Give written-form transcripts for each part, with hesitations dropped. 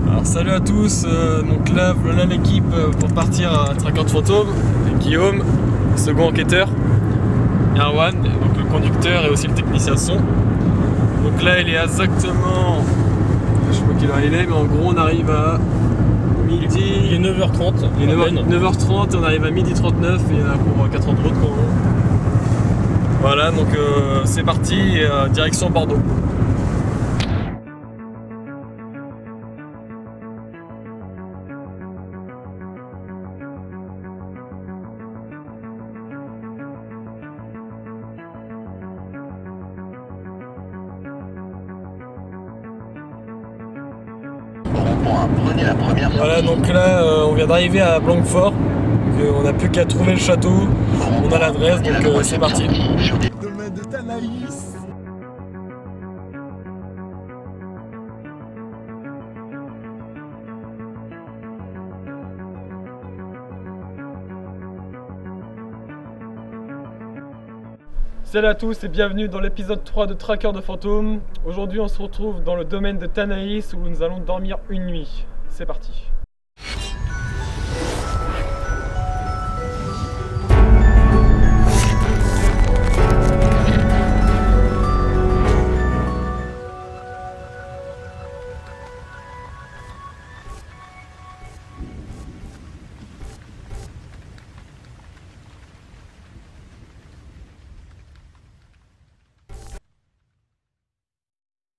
Alors salut à tous, donc là voilà l'équipe pour partir à Traqueur de fantômes. Guillaume, second enquêteur, Erwan, donc le conducteur et aussi le technicien son. Donc là il est exactement, je sais pas quelle heure il est, mais en gros on arrive à midi. Il est 9h30. Il est 9h30 et on arrive à midi 39 et il y en a pour 4 heures de route. Voilà, donc c'est parti, direction Bordeaux. Voilà, donc là on vient d'arriver à Blanquefort, on n'a plus qu'à trouver le château, on a l'adresse, donc c'est parti. Domaine de Tanaïs. Salut à tous et bienvenue dans l'épisode 3 de Traqueur de fantômes. Aujourd'hui on se retrouve dans le domaine de Tanaïs où nous allons dormir une nuit. C'est parti.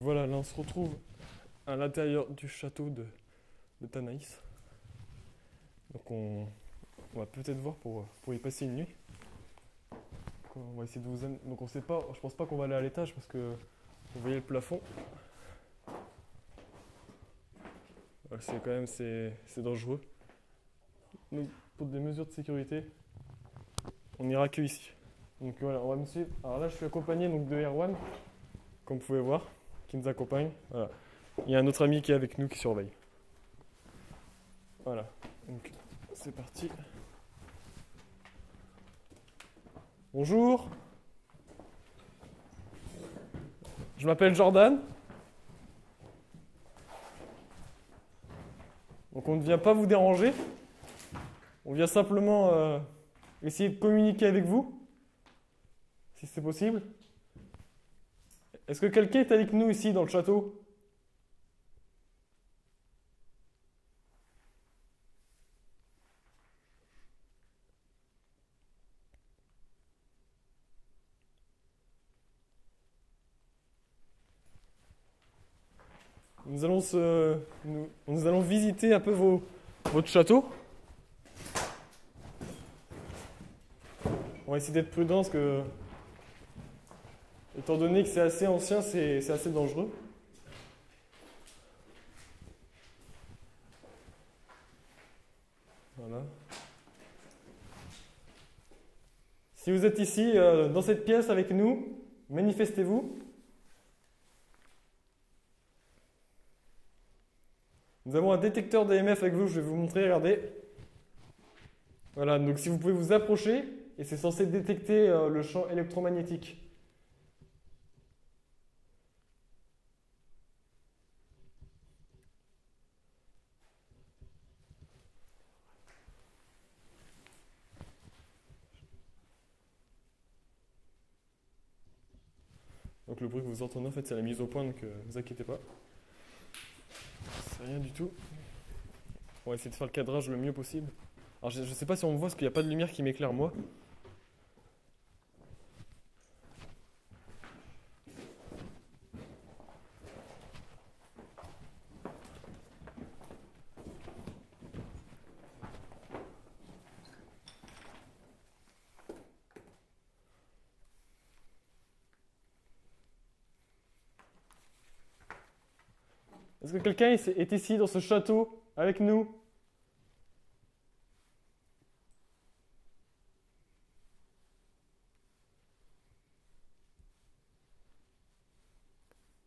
Voilà, là on se retrouve à l'intérieur du château de Tanaïs. Donc on va peut-être voir pour y passer une nuit. On va essayer de vous amener. Donc on sait pas, je pense pas qu'on va aller à l'étage parce que vous voyez le plafond. C'est quand même c'est dangereux. Donc pour des mesures de sécurité, on ira que ici. Donc voilà, on va me suivre. Alors là je suis accompagné donc de Erwan, comme vous pouvez voir, qui nous accompagne. Voilà. Il y a un autre ami qui est avec nous qui surveille. Voilà, donc c'est parti. Bonjour. Je m'appelle Jordan. Donc on ne vient pas vous déranger. On vient simplement essayer de communiquer avec vous, si c'est possible. Est-ce que quelqu'un est avec nous ici dans le château ? Nous allons visiter un peu votre château. On va essayer d'être prudent parce que, étant donné que c'est assez ancien, c'est assez dangereux. Voilà. Si vous êtes ici, dans cette pièce avec nous, manifestez-vous. Nous avons un détecteur d'EMF avec vous, je vais vous montrer, regardez. Voilà, donc si vous pouvez vous approcher, et c'est censé détecter le champ électromagnétique. Donc le bruit que vous entendez en fait c'est la mise au point, donc ne vous inquiétez pas. C'est rien du tout. On va essayer de faire le cadrage le mieux possible. Alors je sais pas si on me voit parce qu'il n'y a pas de lumière qui m'éclaire moi. Est-ce que quelqu'un est ici dans ce château avec nous ?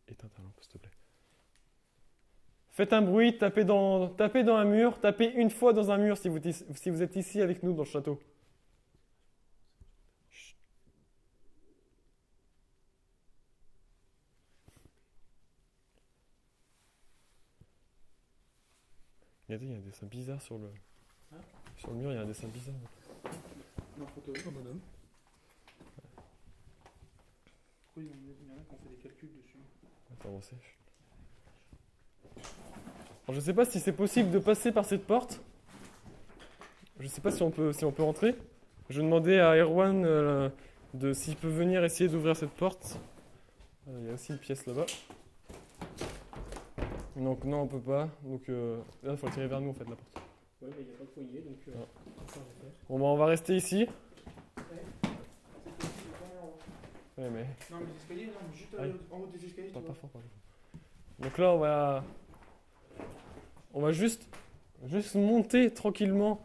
Éteins ta lampe, s'il te plaît. Faites un bruit, tapez dans un mur, tapez une fois dans un mur si vous êtes ici avec nous dans le château. Chut. Regardez, il y a un dessin bizarre sur le... Hein? Sur le mur, il y a un dessin bizarre. Non, photo, un bonhomme. Pourquoi il y en a qui ont fait des calculs dessus? Attends, on sèche. Alors, je sais pas si c'est possible de passer par cette porte. Je sais pas si on peut rentrer. Je demandais à Erwan s'il peut venir essayer d'ouvrir cette porte. Il y a aussi une pièce là-bas. Donc non, on peut pas. Donc là, il faut le tirer vers nous en fait la porte. Ouais, mais il n'y a pas de foyer, donc ça, on va faire. Bon, bah, on va rester ici. Ouais, mais... Non, mais les escaliers, non, juste en haut des escaliers. Pas fort, par exemple. Donc là, on va juste monter tranquillement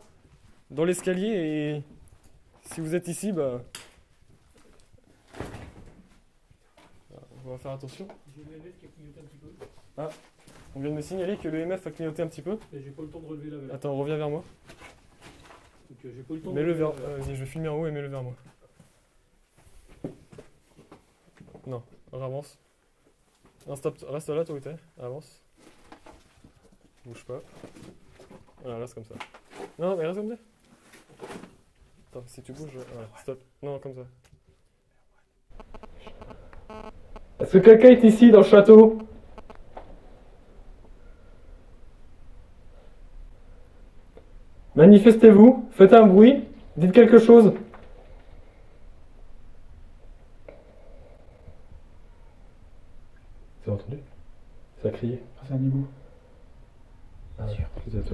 dans l'escalier et si vous êtes ici, bah, on va faire attention. J'ai le EMF qui a clignoté un petit peu. Ah, on vient de me signaler que le EMF a clignoté un petit peu. Et j'ai pas eu le temps de relever la valeur. Attends, reviens vers moi. Donc j'ai pas eu le temps Mets-le de vers... Vas-y, je vais filmer en haut et mets-le vers moi. Non, avance. Non, stop, reste là, toi où t'es. Avance. Bouge pas. Voilà, reste comme ça. Non, mais reste comme ça. Attends, si tu bouges, voilà, stop. Non, comme ça. Est-ce que quelqu'un est ici dans le château? Manifestez-vous, faites un bruit, dites quelque chose. Vous avez entendu? Ça a crié. C'est un hibou. Ah, sûr. Peut-être.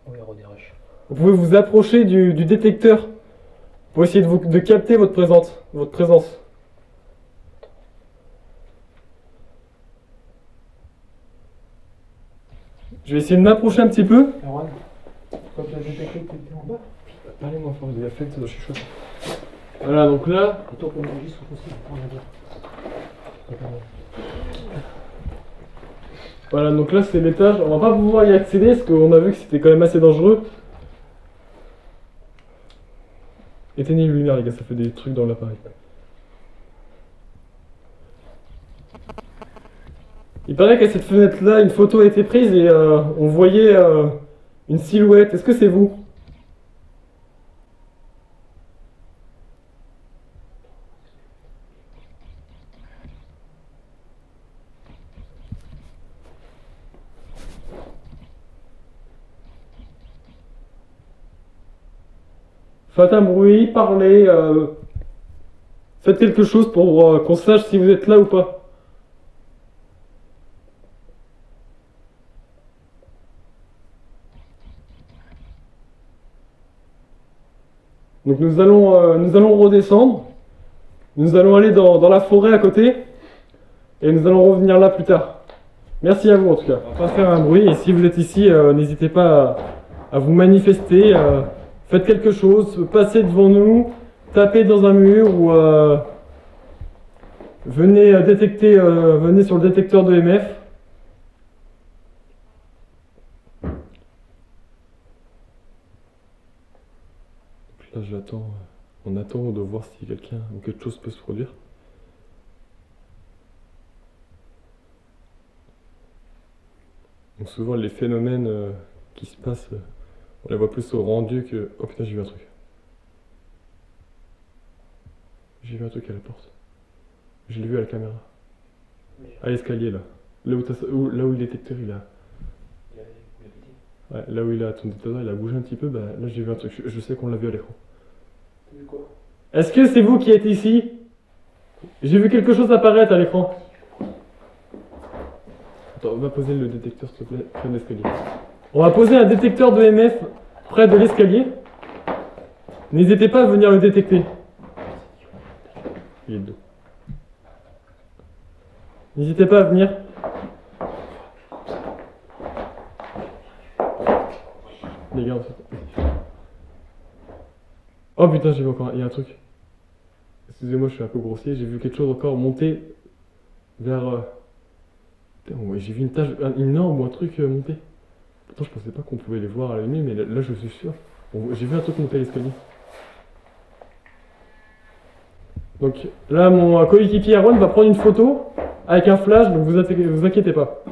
Oui, Rodé Rush. Vous pouvez vous approcher du détecteur pour essayer de capter votre présence. Je vais essayer de m'approcher un petit peu. Erwan, quand tu as détecté que tu étais en bas. Parlez-moi fort, je l'ai fait, je suis chaud. Voilà, donc là. Et toi, pour l'enregistre aussi, on va dire. Voilà, donc là c'est l'étage. On va pas pouvoir y accéder parce qu'on a vu que c'était quand même assez dangereux. Éteignez les lumières, les gars, ça fait des trucs dans l'appareil. Il paraît qu'à cette fenêtre-là, une photo a été prise et on voyait une silhouette. Est-ce que c'est vous? Faites un bruit, parlez, faites quelque chose pour qu'on sache si vous êtes là ou pas. Donc nous allons redescendre, nous allons aller dans la forêt à côté et nous allons revenir là plus tard. Merci à vous en tout cas. On va pas faire un bruit et si vous êtes ici, n'hésitez pas à vous manifester. Faites quelque chose, passez devant nous, tapez dans un mur ou venez sur le détecteur de EMF. Là j'attends, on attend de voir si quelqu'un ou quelque chose peut se produire. Donc souvent les phénomènes qui se passent, on les voit plus au rendu que... Oh putain, j'ai vu un truc. J'ai vu un truc à la porte. Je l'ai vu à la caméra. À l'escalier là. Là où le détecteur il a... Ouais, là où il a ton détecteur, il a bougé un petit peu, bah là j'ai vu un truc. Je sais qu'on l'a vu à l'écran. T'as vu quoi? Est-ce que c'est vous qui êtes ici? J'ai vu quelque chose apparaître à l'écran. Attends, on va poser le détecteur s'il te plaît, près de l'escalier. On va poser un détecteur de EMF près de l'escalier. N'hésitez pas à venir le détecter. Il est dos. N'hésitez pas à venir. Les gars, en fait. Oh putain, j'ai vu encore, il y a un truc. Excusez-moi, je suis un peu grossier, j'ai vu quelque chose encore monter vers... Putain, ouais, j'ai vu une tache, une norme ou un truc monter. Pourtant, je pensais pas qu'on pouvait les voir à la nuit, mais là, je suis sûr. Bon, j'ai vu un truc monter à l'escalier. Donc là, mon coéquipier Erwan va prendre une photo avec un flash, donc vous inquiétez pas.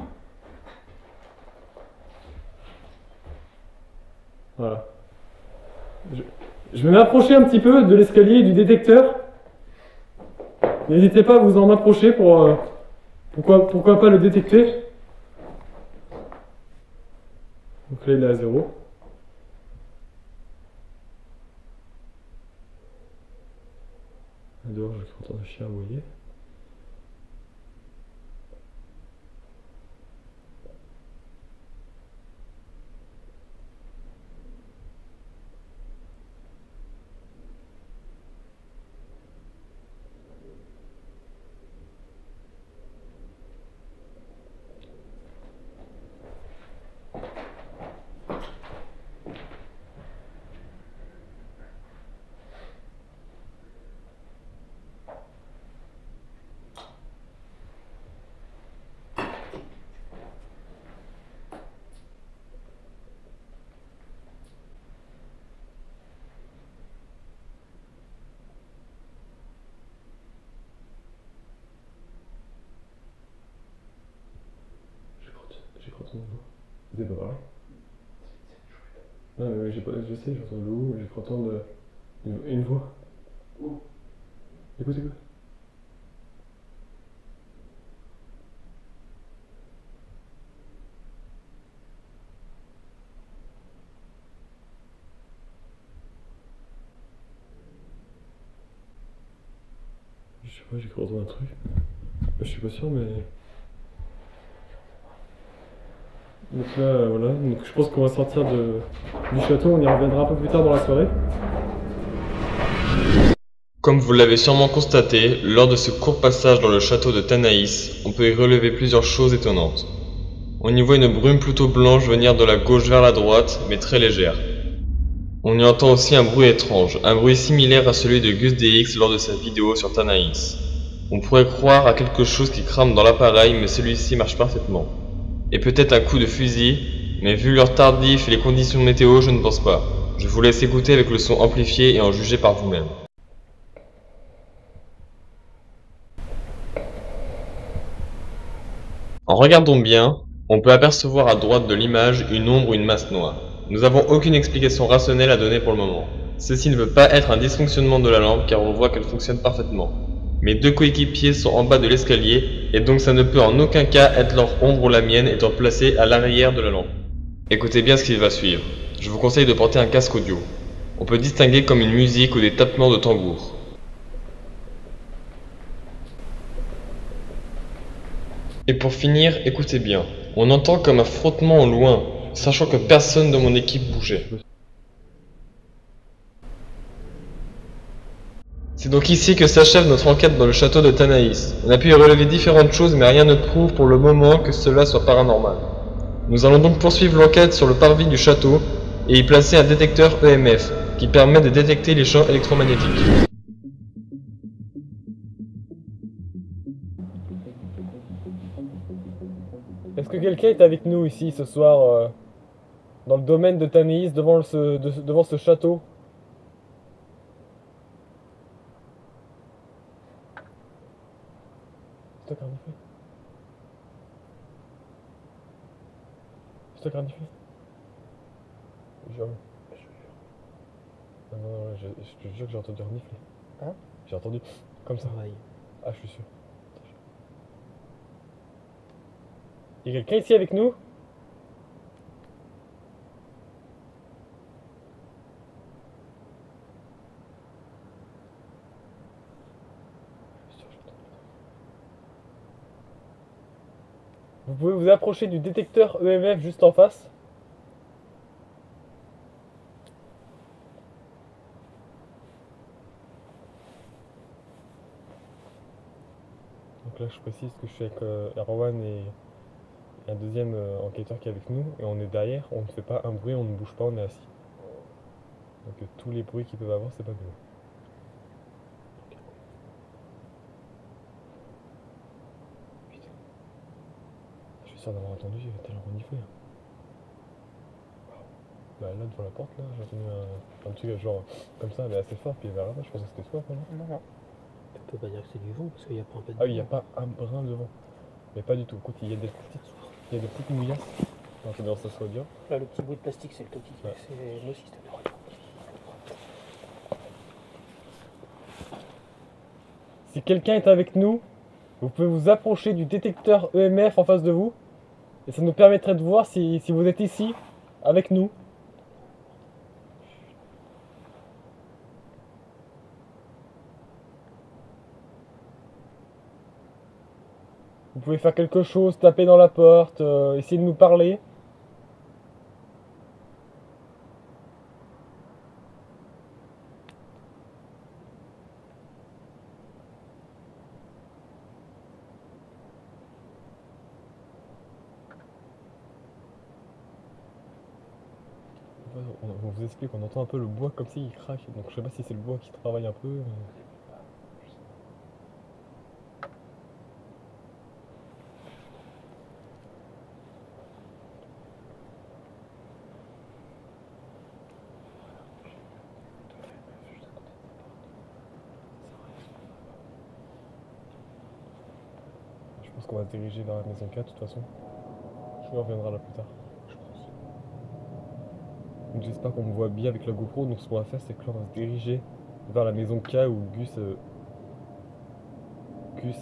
Je vais m'approcher un petit peu de l'escalier et du détecteur. N'hésitez pas à vous en approcher pour pourquoi pas le détecter. Donc là il est à 0. Dehors je vais entendre un chien aboyer. J'ai cru entendre l'eau. C'est pas pareil. Non mais je sais, j'entends l'eau, mais j'ai cru entendre une voix. Où? Écoute. Je sais pas, j'ai cru entendre un truc. Je suis pas sûr mais... Donc là, voilà, donc je pense qu'on va sortir du château, on y reviendra un peu plus tard dans la soirée. Comme vous l'avez sûrement constaté, lors de ce court passage dans le château de Tanaïs, on peut y relever plusieurs choses étonnantes. On y voit une brume plutôt blanche venir de la gauche vers la droite, mais très légère. On y entend aussi un bruit étrange, un bruit similaire à celui de Gus DX lors de sa vidéo sur Tanaïs. On pourrait croire à quelque chose qui crame dans l'appareil, mais celui-ci marche parfaitement. Et peut-être un coup de fusil, mais vu l'heure tardive et les conditions météo, je ne pense pas. Je vous laisse écouter avec le son amplifié et en juger par vous-même. En regardant bien, on peut apercevoir à droite de l'image une ombre ou une masse noire. Nous n'avons aucune explication rationnelle à donner pour le moment. Ceci ne veut pas être un dysfonctionnement de la lampe car on voit qu'elle fonctionne parfaitement. Mes deux coéquipiers sont en bas de l'escalier et donc ça ne peut en aucun cas être leur ombre ou la mienne étant placée à l'arrière de la lampe. Écoutez bien ce qui va suivre. Je vous conseille de porter un casque audio. On peut distinguer comme une musique ou des tapements de tambour. Et pour finir, écoutez bien. On entend comme un frottement au loin, sachant que personne de mon équipe bougeait. C'est donc ici que s'achève notre enquête dans le château de Tanaïs. On a pu y relever différentes choses mais rien ne prouve pour le moment que cela soit paranormal. Nous allons donc poursuivre l'enquête sur le parvis du château et y placer un détecteur EMF qui permet de détecter les champs électromagnétiques. Est-ce que quelqu'un est avec nous ici ce soir dans le domaine de Tanaïs devant ce château? C'est toi Carnifé? C'est toi Carnifé? Jure. Non, je te jure que j'ai entendu renifler. Hein? J'ai entendu comme ça. Ouais. Ah, je suis sûr. Il y a quelqu'un ici avec nous? Vous pouvez vous approcher du détecteur EMF juste en face. Donc là je précise que je suis avec Erwan et un deuxième enquêteur qui est avec nous et on est derrière, on ne fait pas un bruit, on ne bouge pas, on est assis. Donc tous les bruits qu'ils peuvent avoir c'est pas de nous. Je suis sûr d'avoir entendu, il va tellement renifler. Bah là devant la porte là, j'ai entendu un truc genre comme ça, mais assez fort, puis vers là-bas, je pensais que c'était toi pendant. Non. Tu peux pas dire que c'est du vent parce qu'il n'y a pas un peu de Ah oui, il n'y a pas un brin de vent. Mais pas du tout. Écoute, il y a des petites mouillasses dans ce soit dur. Là, le petit bout de plastique, c'est le toxique. Ouais. C'est le système. si quelqu'un est avec nous, vous pouvez vous approcher du détecteur EMF en face de vous. Et ça nous permettrait de voir si vous êtes ici, avec nous. Vous pouvez faire quelque chose, taper dans la porte, essayer de nous parler. On vous explique, on entend un peu le bois comme s'il craque, donc je sais pas si c'est le bois qui travaille un peu. Je pense qu'on va se diriger vers la maison 4 de toute façon. Je reviendra là plus tard. Donc j'espère qu'on me voit bien avec la GoPro, donc ce qu'on va faire c'est que là on va se diriger vers la maison K où Gus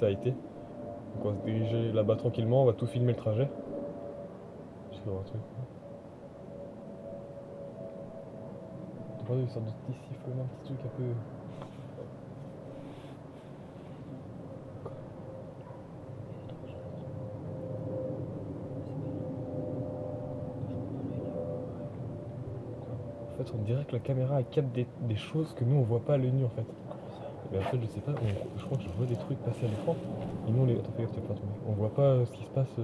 a été. Donc on va se diriger là-bas tranquillement, on va tout filmer le trajet. Je vais voir un truc. Une sorte de petit sifflement, un petit truc un peu... En fait, on dirait que la caméra elle capte des choses que nous on voit pas à l'œil nu en fait. Mais en fait, je sais pas, je crois que je vois des trucs passer à l'écran. Et nous, attends, fais gaffe, tu vas pas tomber. On voit pas ce qui se passe.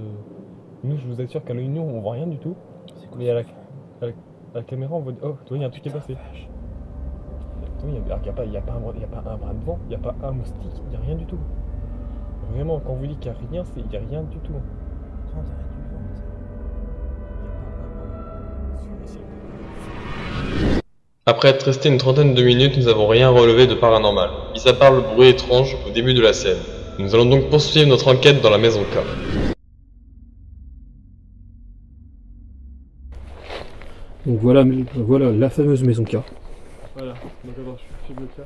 Nous, je vous assure qu'à l'œil nu, on voit rien du tout. Mais à la caméra, on voit. Oh, tu vois, il y a un truc qui est passé. Il n'y a pas un bras de vent, il n'y a pas un moustique, il n'y a rien du tout. Vraiment, quand on vous dit qu'il n'y a rien, il n'y a rien du tout. Après être resté une trentaine de minutes, nous n'avons rien relevé de paranormal, mis à part le bruit étrange au début de la scène. Nous allons donc poursuivre notre enquête dans la maison K. Donc voilà la fameuse maison K. Voilà, donc attends, je filme le K.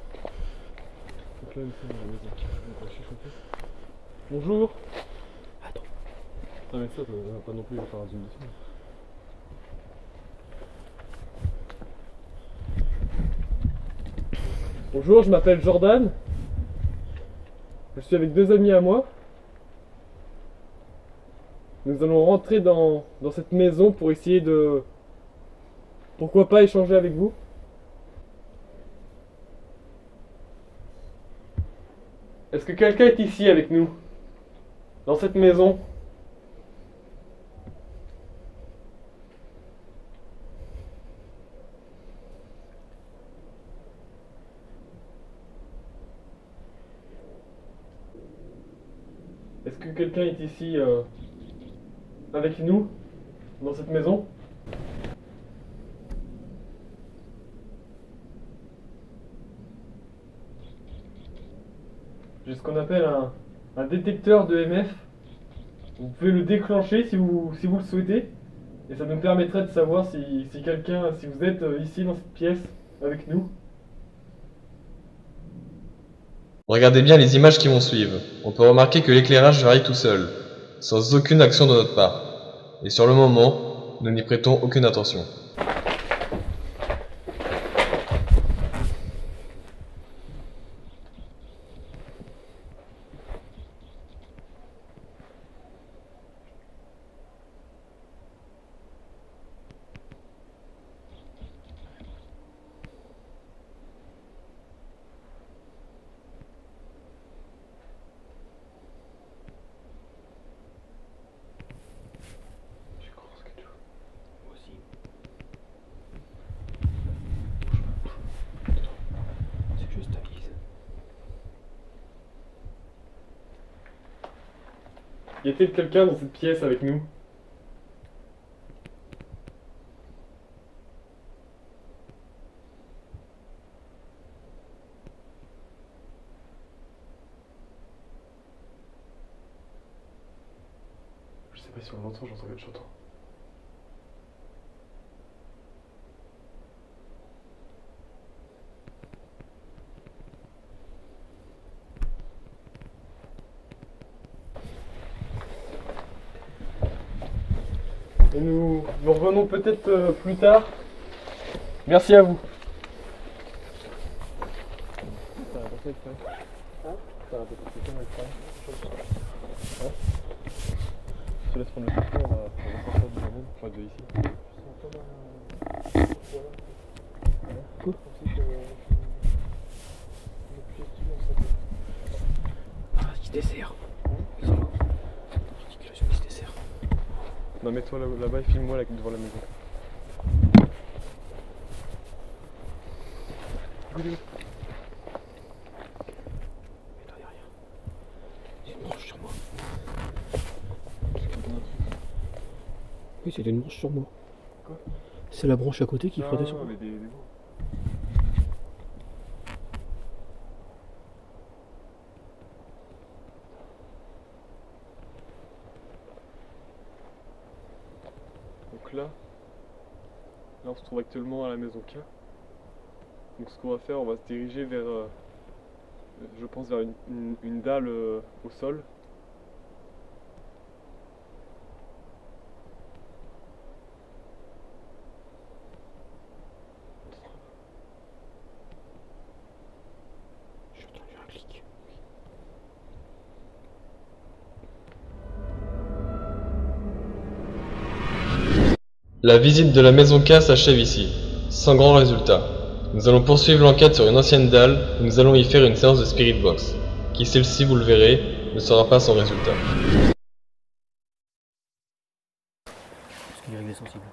Donc là, nous sommes dans la maison K. Donc, je suis chauffé. Bonjour. Attends. Ah mais ça, pas non plus faire un zoom dessus. Bonjour, je m'appelle Jordan. Je suis avec deux amis à moi. Nous allons rentrer dans cette maison pour essayer de... Pourquoi pas échanger avec vous? Est-ce que quelqu'un est ici avec nous? Dans cette maison? Est-ce que quelqu'un est ici avec nous? Dans cette maison? J'ai ce qu'on appelle un détecteur de EMF. Vous pouvez le déclencher si vous le souhaitez. Et ça nous permettrait de savoir si vous êtes ici dans cette pièce avec nous. Regardez bien les images qui vont suivre. On peut remarquer que l'éclairage varie tout seul, sans aucune action de notre part. Et sur le moment, nous n'y prêtons aucune attention. Y a-t-il quelqu'un dans cette pièce avec nous? Je sais pas si on l'entend, j'entends quelque chose. Et nous revenons peut-être plus tard. Merci à vous. Je te laisse prendre le contrôle, on va sortir du domaine, enfin de ici. Quoi? Ah, qui dessert. Articulation qui dessert. Non, mets-toi là-bas et filme-moi devant la maison. Mets-toi derrière. J'ai une branche sur moi. Oui, c'était une branche sur moi. Quoi? C'est la branche à côté qui frottait sur moi. Mais des bouts. Donc là on se trouve actuellement à la maison K. Donc ce qu'on va faire, on va se diriger vers, je pense, vers une dalle au sol. J'ai entendu un clic. La visite de la maison K s'achève ici, sans grand résultat. Nous allons poursuivre l'enquête sur une ancienne dalle et nous allons y faire une séance de Spirit Box, qui celle-ci, vous le verrez, ne sera pas sans résultat. Parce qu'il est réglé sensible.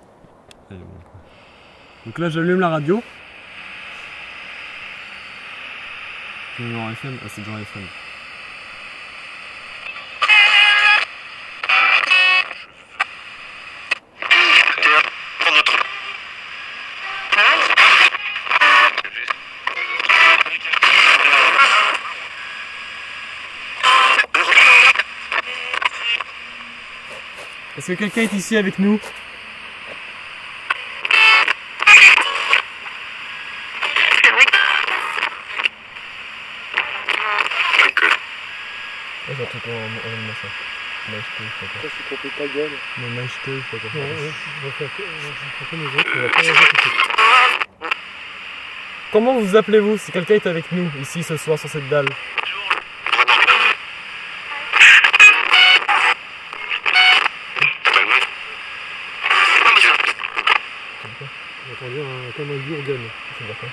Donc là j'allume la radio. C'est genre FM. Ah, c'est genre FM. Est-ce que quelqu'un est ici avec nous? J'entends ton machin. Je suis trompé ta gueule. Mon acheté, il faut qu'on Comment vous appelez-vous si quelqu'un est avec nous ici ce soir sur cette dalle? J'ai entendu comme un Jurgen. C'est d'accord.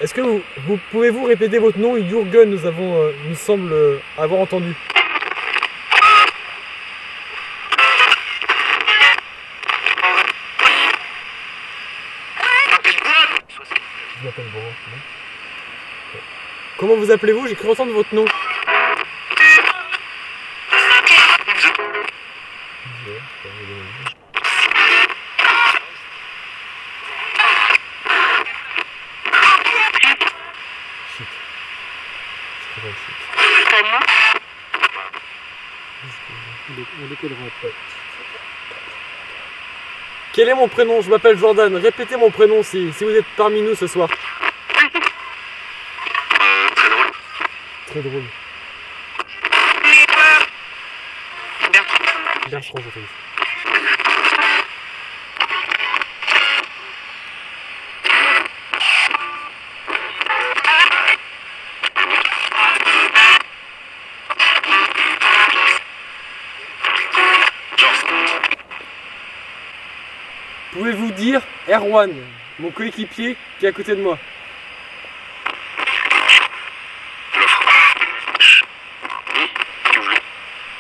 Est-ce que vous pouvez-vous répéter votre nom? Jurgen, nous semble avoir entendu. Je m'appelle Boran. Comment vous appelez-vous? J'ai cru entendre votre nom. On décollera après. Quel est mon prénom? Je m'appelle Jordan. Répétez mon prénom si vous êtes parmi nous ce soir. Très drôle. Très drôle. Bertrand, j'entends. Pouvez-vous dire Erwan, mon coéquipier qui est à côté de moi?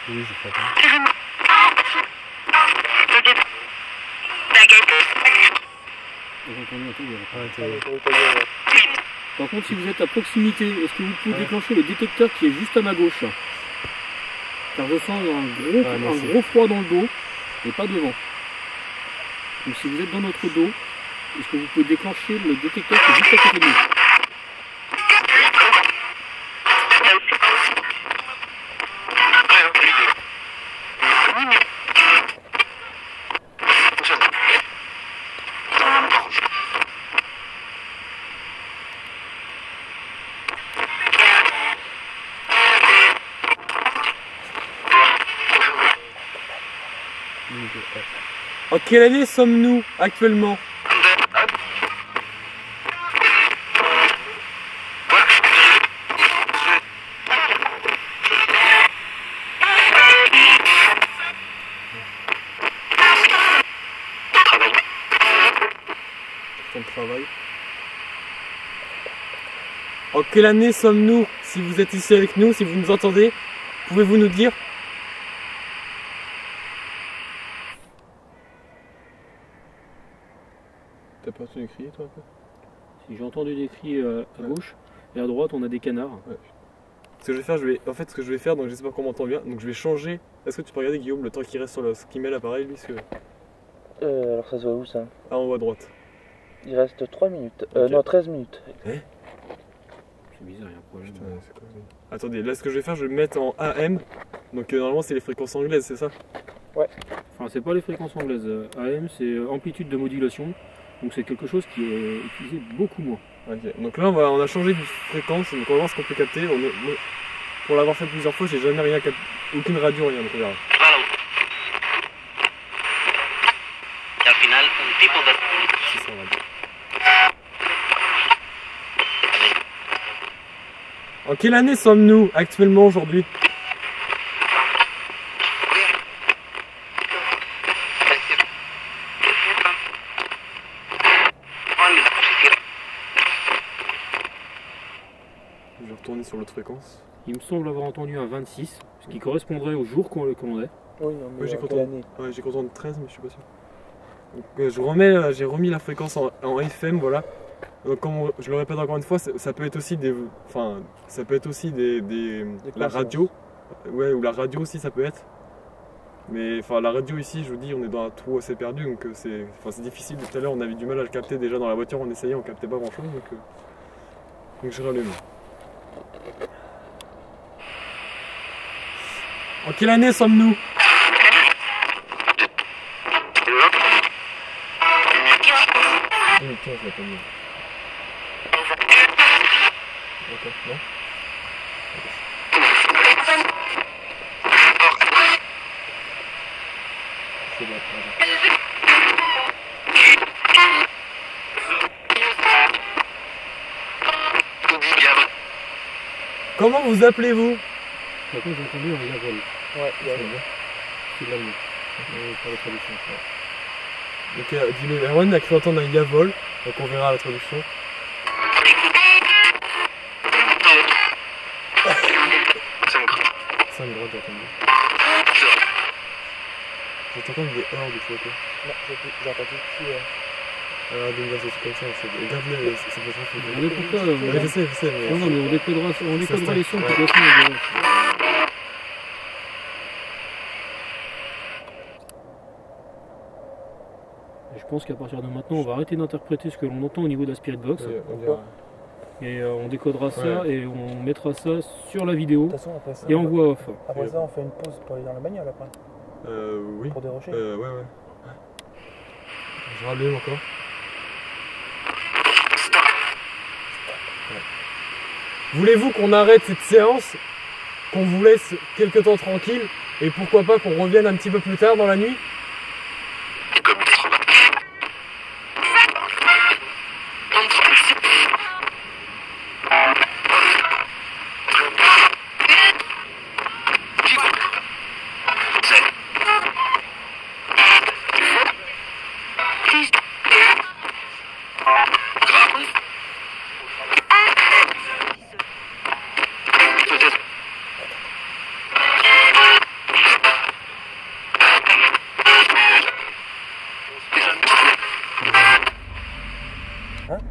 Oui, je crois pas. Par contre, si vous êtes à proximité, est-ce que vous pouvez déclencher le détecteur qui est juste à ma gauche? Car je sens un gros froid dans le dos et pas devant. Donc si vous êtes dans notre dos, est-ce que vous pouvez déclencher le détecteur qui est juste à côté de nous? En quelle année sommes-nous actuellement? Travail. En quelle année sommes-nous? Si vous êtes ici avec nous, si vous nous entendez, pouvez-vous nous dire? T'as pas entendu crier toi un peu? Si j'ai entendu des cris à gauche et à droite, on a des canards. Ouais. Ce que je vais faire, ce que je vais faire, donc j'espère qu'on m'entend bien, donc je vais changer. Est-ce que tu peux regarder Guillaume le temps qu'il reste sur ce qu'il met l'appareil lui que... Alors ça se voit où ça? Ah, en haut à droite. Il reste 3 minutes. Ok. Non, 13 minutes. C'est bizarre, il y a un problème. Putain, c'est quoi, ça? Attendez, là ce que je vais faire, je vais le mettre en AM. Donc normalement c'est les fréquences anglaises, c'est ça? Enfin, c'est pas les fréquences anglaises. AM, c'est amplitude de modulation. Donc c'est quelque chose qui est utilisé beaucoup moins. Ok, donc là on a changé de fréquence, donc on va voir ce qu'on peut capter. Pour l'avoir fait plusieurs fois, j'ai jamais rien capté, aucune radio, rien, donc on verra. Y al final un tipo de... C'est ça, radio. En quelle année sommes-nous actuellement aujourd'hui? Je vais retourner sur l'autre fréquence. Il me semble avoir entendu un 26, ce qui correspondrait au jour qu'on est. Oui, non, mais Ouais, j'ai quelle content. année? Ouais, j'ai content de 13, mais je suis pas sûr. Donc, j'ai remis la fréquence en FM, voilà. Donc, comme je le répète encore une fois, ça peut être aussi ça peut être aussi la radio. Ouais, ou la radio aussi, ça peut être. Mais enfin, la radio ici, je vous dis, on est dans un trou assez perdu, donc c'est difficile. Tout à l'heure, on avait du mal à le capter déjà dans la voiture, on essayait, on captait pas grand chose, donc je rallume. En quelle année sommes-nous? Tiens, je l'ai pas mis. Ok, non? C'est bon, Comment vous appelez-vous? Par contre, j'ai entendu un Yavol. Ouais, il y a C'est de l'allemand. Pour la traduction. Donc, dis-le, Erwan a cru entendre un Yavol, donc on verra la traduction. Ça me droite, j'ai entendu. J'ai entendu des heures du fois, quoi. Non, j'ai entendu qui. Donc là, c'est comme ça, regarde-le, ça fait trop. Regardez pourquoi. Ouais, je sais, mais. Non, mais on décodera les sons ouais. tout à fait. Et je pense qu'à partir de maintenant, on va arrêter d'interpréter ce que l'on entend au niveau de la Spirit Box. On dira. Et on décodera ça Ouais. et on mettra ça sur la vidéo De toute façon, après ça, et en voix off. après ça, on fait une pause pour aller dans la bagnole après. Oui. Pour dérocher. Ouais. Je rallume encore. Voulez-vous qu'on arrête cette séance, qu'on vous laisse quelques temps tranquille, et pourquoi pas qu'on revienne un petit peu plus tard dans la nuit?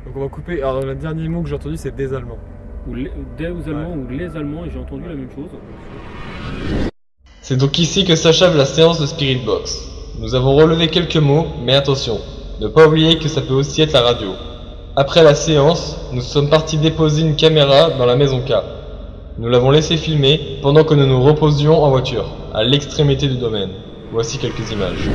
Donc on va couper. Alors le dernier mot que j'ai entendu c'est des Allemands. Ou des Allemands ou les Allemands, et j'ai entendu la même chose. C'est donc ici que s'achève la séance de Spirit Box. Nous avons relevé quelques mots, mais attention, ne pas oublier que ça peut aussi être la radio. Après la séance, nous sommes partis déposer une caméra dans la maison K. Nous l'avons laissé filmer pendant que nous nous reposions en voiture, à l'extrémité du domaine. Voici quelques images.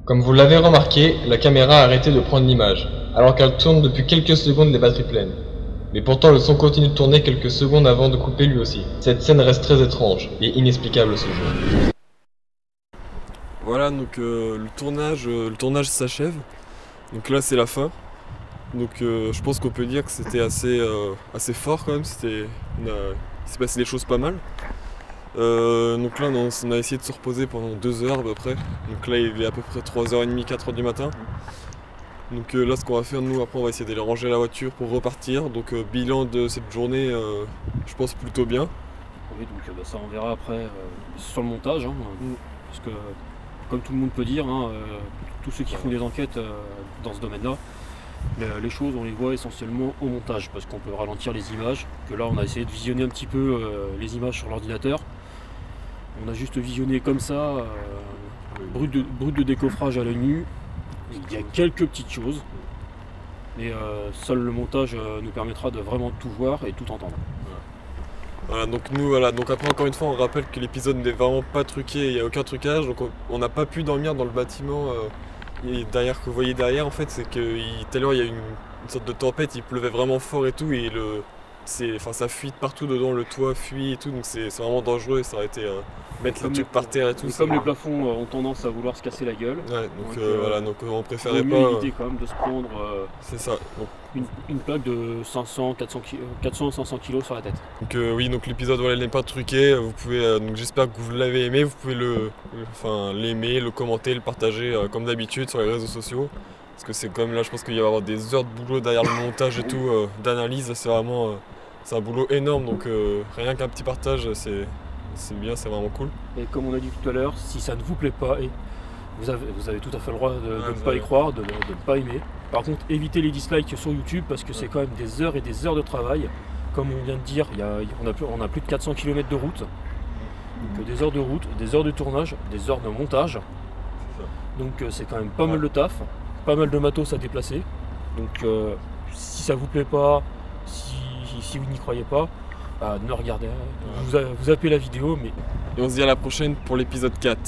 Comme vous l'avez remarqué, la caméra a arrêté de prendre l'image, alors qu'elle tourne depuis quelques secondes les batteries pleines. Mais pourtant le son continue de tourner quelques secondes avant de couper lui aussi. Cette scène reste très étrange et inexplicable ce jour. Voilà, donc le tournage s'achève. Donc là c'est la fin. Donc je pense qu'on peut dire que c'était assez fort quand même. Il s'est passé des choses pas mal. Donc là on a essayé de se reposer pendant 2 heures à peu près. Donc là il est à peu près 3h30, 4h du matin. Donc là ce qu'on va faire nous après on va essayer d'aller ranger la voiture pour repartir. Donc bilan de cette journée je pense plutôt bien. Oui, donc ça on verra après sur le montage. Hein, parce que comme tout le monde peut dire, hein, tous ceux qui font des enquêtes dans ce domaine-là, les choses on les voit essentiellement au montage parce qu'on peut ralentir les images. Que là on a essayé de visionner un petit peu les images sur l'ordinateur. On a juste visionné comme ça, brut de décoffrage à l'œil nu. Il y a quelques petites choses, mais seul le montage nous permettra de vraiment tout voir et tout entendre. Voilà, donc après encore une fois on rappelle que l'épisode n'est vraiment pas truqué, il n'y a aucun trucage, donc on n'a pas pu dormir dans le bâtiment et derrière que vous voyez derrière en fait c'est que tout à l'heure il y a une sorte de tempête, il pleuvait vraiment fort et tout et ça fuit partout dedans, le toit fuit et tout, donc c'est vraiment dangereux et ça aurait été mettre le truc par terre et tout. Et comme les plafonds ont tendance à vouloir se casser la gueule, ouais, donc on préférait mieux pas éviter quand même de se prendre c'est ça. Donc, une plaque de 400-500 kg sur la tête. Donc oui, donc l'épisode voilà, il n'est pas truqué, vous pouvez, donc j'espère que vous l'avez aimé, vous pouvez l'aimer, le commenter, le partager comme d'habitude sur les réseaux sociaux. Parce que c'est comme là je pense qu'il va y avoir des heures de boulot derrière le montage et tout, d'analyse, c'est vraiment c'est un boulot énorme donc rien qu'un petit partage c'est bien, c'est vraiment cool. Et comme on a dit tout à l'heure, si ça ne vous plaît pas, vous avez tout à fait le droit de ne pas y croire, de ne pas aimer. Par contre, évitez les dislikes sur YouTube parce que c'est quand même des heures et des heures de travail. Comme on vient de dire, on a plus de 400 km de route. Donc des heures de route, des heures de tournage, des heures de montage. Donc c'est quand même pas mal de taf, pas mal de matos à déplacer. Donc si ça vous plaît pas, si vous n'y croyez pas, ne regardez, vous zappez la vidéo. Mais... Et on se dit à la prochaine pour l'épisode 4.